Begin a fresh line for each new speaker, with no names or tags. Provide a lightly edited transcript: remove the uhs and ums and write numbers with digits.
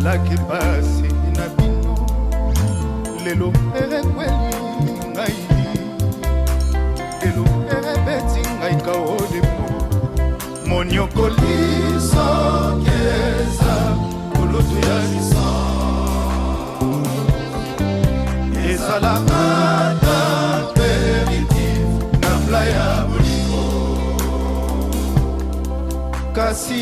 ezalaki pasi na bino lelo erekweli ngai lelo erebeti ngai kaolemo monyokoli soki eza koloto ya lisan ezalaka apéritif na pla ya bolingo kasi